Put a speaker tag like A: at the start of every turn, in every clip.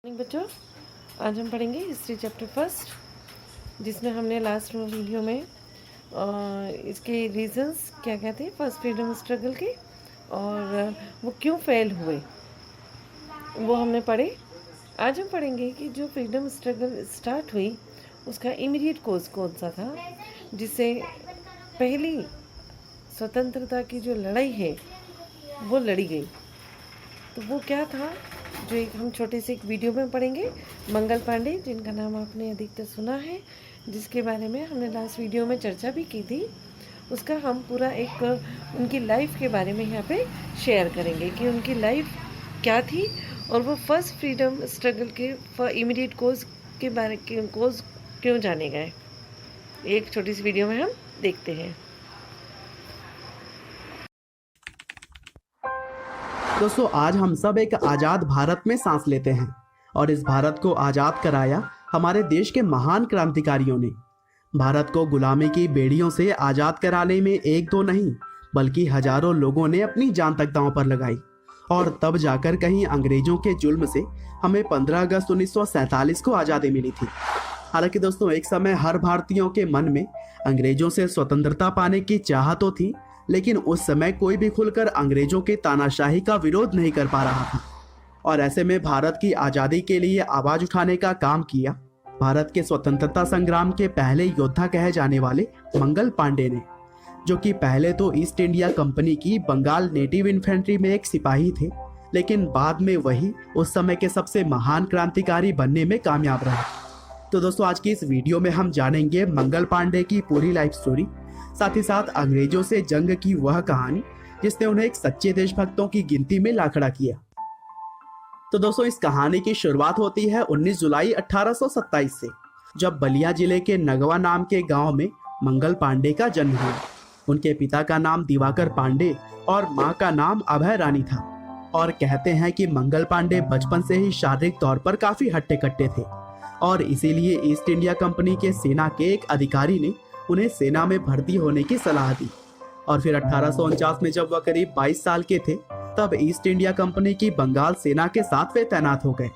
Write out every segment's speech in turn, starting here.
A: बच्चों, आज हम पढ़ेंगे हिस्ट्री चैप्टर फर्स्ट, जिसमें हमने लास्ट वीडियो में इसके रीजंस क्या क्या थे फर्स्ट फ्रीडम स्ट्रगल के और वो क्यों फेल हुए वो हमने पढ़े। आज हम पढ़ेंगे कि जो फ्रीडम स्ट्रगल स्टार्ट हुई उसका इमीडिएट कोज कौन सा था, जिससे पहली स्वतंत्रता की जो लड़ाई है वो लड़ी गई। तो वो क्या था जो एक हम छोटे से एक वीडियो में पढ़ेंगे। मंगल पांडे, जिनका नाम आपने अधिकतर सुना है, जिसके बारे में हमने लास्ट वीडियो में चर्चा भी की थी, उसका हम पूरा एक उनकी लाइफ के बारे में यहाँ पे शेयर करेंगे कि उनकी लाइफ क्या थी और वो फर्स्ट फ्रीडम स्ट्रगल के इमीडिएट कोज के बारे कोज क्यों जाने गए। एक छोटी सी वीडियो में हम देखते हैं।
B: दोस्तों, आज हम सब एक आज़ाद भारत में सांस लेते हैं और इस भारत को आज़ाद कराया हमारे देश के महान क्रांतिकारियों ने। भारत को गुलामी की बेड़ियों से आज़ाद कराने में एक दो नहीं बल्कि हजारों लोगों ने अपनी जान तक दांव पर लगाई और तब जाकर कहीं अंग्रेजों के जुल्म से हमें 15 अगस्त 1947 को आज़ादी मिली थी। हालांकि दोस्तों, एक समय हर भारतीयों के मन में अंग्रेजों से स्वतंत्रता पाने की चाह तो थी, लेकिन उस समय कोई भी खुलकर अंग्रेजों के तानाशाही का विरोध नहीं कर पा रहा था। और ऐसे में भारत की आज़ादी के लिए आवाज उठाने का काम किया भारत के स्वतंत्रता संग्राम के पहले योद्धा कहे जाने वाले मंगल पांडे ने, जो कि पहले तो ईस्ट इंडिया कंपनी की बंगाल नेटिव इन्फेंट्री में एक सिपाही थे, लेकिन बाद में वही उस समय के सबसे महान क्रांतिकारी बनने में कामयाब रहे। तो दोस्तों, आज की इस वीडियो में हम जानेंगे मंगल पांडे की पूरी लाइफ स्टोरी, साथ ही साथ अंग्रेजों से जंग की वह कहानी जिसने उन्हें एक सच्चे देशभक्तों की गिनती में ला खड़ा किया। तो दोस्तों, इस कहानी की शुरुआत होती है 19 जुलाई 1827 से, जब बलिया जिले के नगवा नाम के गांव में मंगल पांडे का जन्म हुआ। उनके पिता का नाम दिवाकर पांडे और मां का नाम अभय रानी था। और कहते हैं कि मंगल पांडे बचपन से ही शारीरिक तौर पर काफी हट्टे कट्टे थे और इसीलिए ईस्ट इंडिया कंपनी के सेना के एक अधिकारी ने उन्हें सेना में भर्ती होने की सलाह दी। और फिर 1849 में जब वह करीब 22 साल के थे, तब ईस्ट इंडिया कंपनी की बंगाल सेना के साथ वे तैनात हो गए।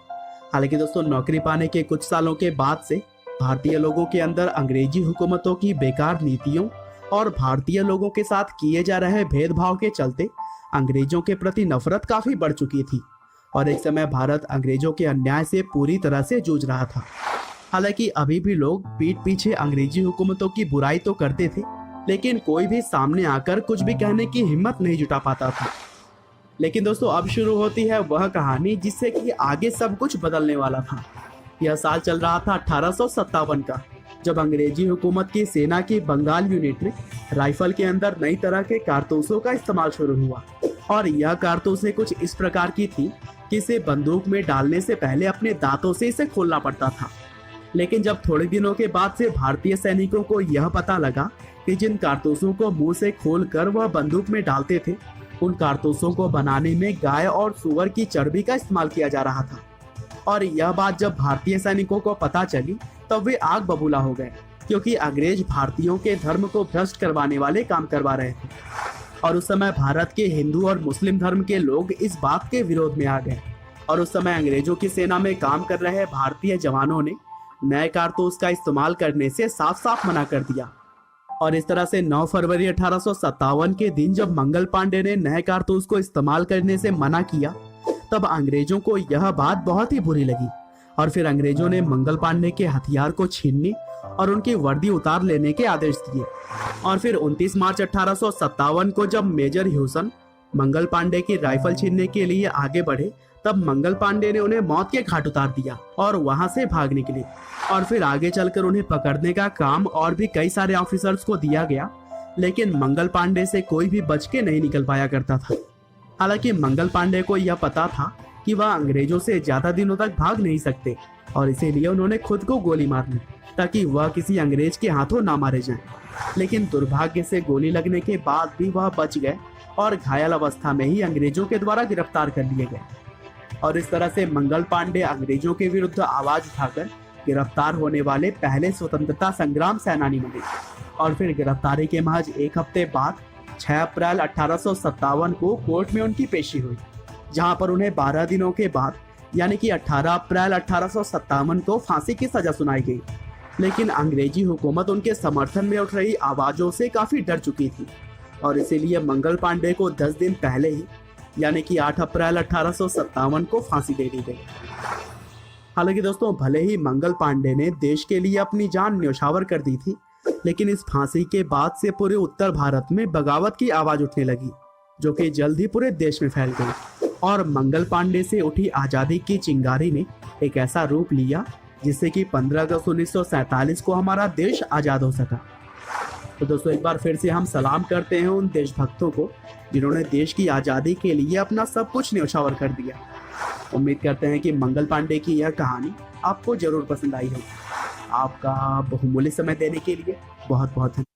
B: हालांकि दोस्तों, नौकरी पाने के कुछ सालों के बाद से भारतीय लोगों के अंदर अंग्रेजी हुकूमतों की बेकार नीतियों और भारतीय लोगों के साथ किए जा रहे भेदभाव के चलते अंग्रेजों के प्रति नफरत काफी बढ़ चुकी थी और एक समय भारत अंग्रेजों के अन्याय से पूरी तरह से जूझ रहा था। हालांकि अभी भी लोग पीठ पीछे अंग्रेजी हुकूमतों की बुराई तो करते थे, लेकिन कोई भी सामने आकर कुछ भी कहने की हिम्मत नहीं जुटा पाता था। लेकिन दोस्तों, अब शुरू होती है वह कहानी जिससे कि आगे सब कुछ बदलने वाला था। यह साल चल रहा था 1857 का, जब अंग्रेजी हुकूमत की सेना की बंगाल यूनिट ने राइफल के अंदर नई तरह के कारतूसों का इस्तेमाल शुरू हुआ। और यह कारतूसें कुछ इस प्रकार की थी कि इसे बंदूक में डालने से पहले अपने दांतों से इसे खोलना पड़ता था। लेकिन जब थोड़े दिनों के बाद से भारतीय सैनिकों को यह पता लगा कि जिन कारतूसों को मुंह से खोलकर वह बंदूक में डालते थे, उन कारतूसों को बनाने में गाय और सुअर की चर्बी का इस्तेमाल किया जा रहा था। और यह बात जब भारतीय सैनिकों को पता चली, तब वे आग बबूला हो गए, क्योंकि अंग्रेज भारतीयों के धर्म को भ्रष्ट करवाने वाले काम करवा रहे थे। और उस समय भारत के हिंदू और मुस्लिम धर्म के लोग इस बात के विरोध में आ गए। और उस समय अंग्रेजों की सेना में काम कर रहे भारतीय जवानों ने नए कारतूस का इस्तेमाल करने से साफ साफ मना कर दिया। और इस तरह से 9 फरवरी 1857 के दिन जब मंगल पांडे ने नए कारतूस को इस्तेमाल करने से मना किया, तब अंग्रेजों को यह बात बहुत ही बुरी लगी और फिर अंग्रेजों ने मंगल पांडे के हथियार को छीनने और उनकी वर्दी उतार लेने के आदेश दिए। और फिर 29 मार्च 1857 को जब मेजर ह्यूसन मंगल पांडे की राइफल छीनने के लिए आगे बढ़े, तब मंगल पांडे ने उन्हें मौत के घाट उतार दिया और वहां से भाग निकले। और फिर आगे चलकर उन्हें पकड़ने का काम और भी कई सारे ऑफिसर्स को दिया गया, लेकिन मंगल पांडे से कोई भी बच के नहीं निकल पाया करता था। हालांकि मंगल पांडे को यह पता था कि वह अंग्रेजों से ज्यादा दिनों तक भाग नहीं सकते और इसीलिए उन्होंने खुद को गोली मार ली ताकि वह किसी अंग्रेज के हाथों ना मारे जाएं। लेकिन दुर्भाग्य से गोली लगने के बाद भी वह बच गए और घायल अवस्था में ही अंग्रेजों के द्वारा गिरफ्तार कर लिए गए। और इस तरह से मंगल पांडे अंग्रेजों के विरुद्ध आवाज उठाकर गिरफ्तार होने वाले पहले स्वतंत्रता संग्राम सेनानी बने। और फिर गिरफ्तारी के महज एक हफ्ते बाद 6 अप्रैल 1857 को कोर्ट में उनकी पेशी हुई, जहां पर उन्हें 12 दिनों के बाद यानी कि 18 अप्रैल 1857 को फांसी की सजा सुनाई गई। लेकिन अंग्रेजी हुकूमत उनके समर्थन में उठ रही आवाजों से काफी डर चुकी थी और इसीलिए मंगल पांडे को 10 दिन पहले ही यानी कि 8 अप्रैल 1857 को फांसी दे दी गई। हालांकि दोस्तों, भले ही मंगल पांडे ने देश के लिए अपनी जान न्यौछावर कर दी थी, लेकिन इस फांसी के बाद से पूरे उत्तर भारत में बगावत की आवाज उठने लगी, जो कि जल्द ही पूरे देश में फैल गई और मंगल पांडे से उठी आजादी की चिंगारी ने एक ऐसा रूप लिया जिससे कि 15 अगस्त 1947 को हमारा देश आजाद हो सका। तो दोस्तों, एक बार फिर से हम सलाम करते हैं उन देशभक्तों को जिन्होंने देश की आजादी के लिए अपना सब कुछ न्यौछावर कर दिया। उम्मीद करते हैं कि मंगल पांडे की यह कहानी आपको जरूर पसंद आई होगी। आपका बहुमूल्य समय देने के लिए बहुत बहुत धन्यवाद।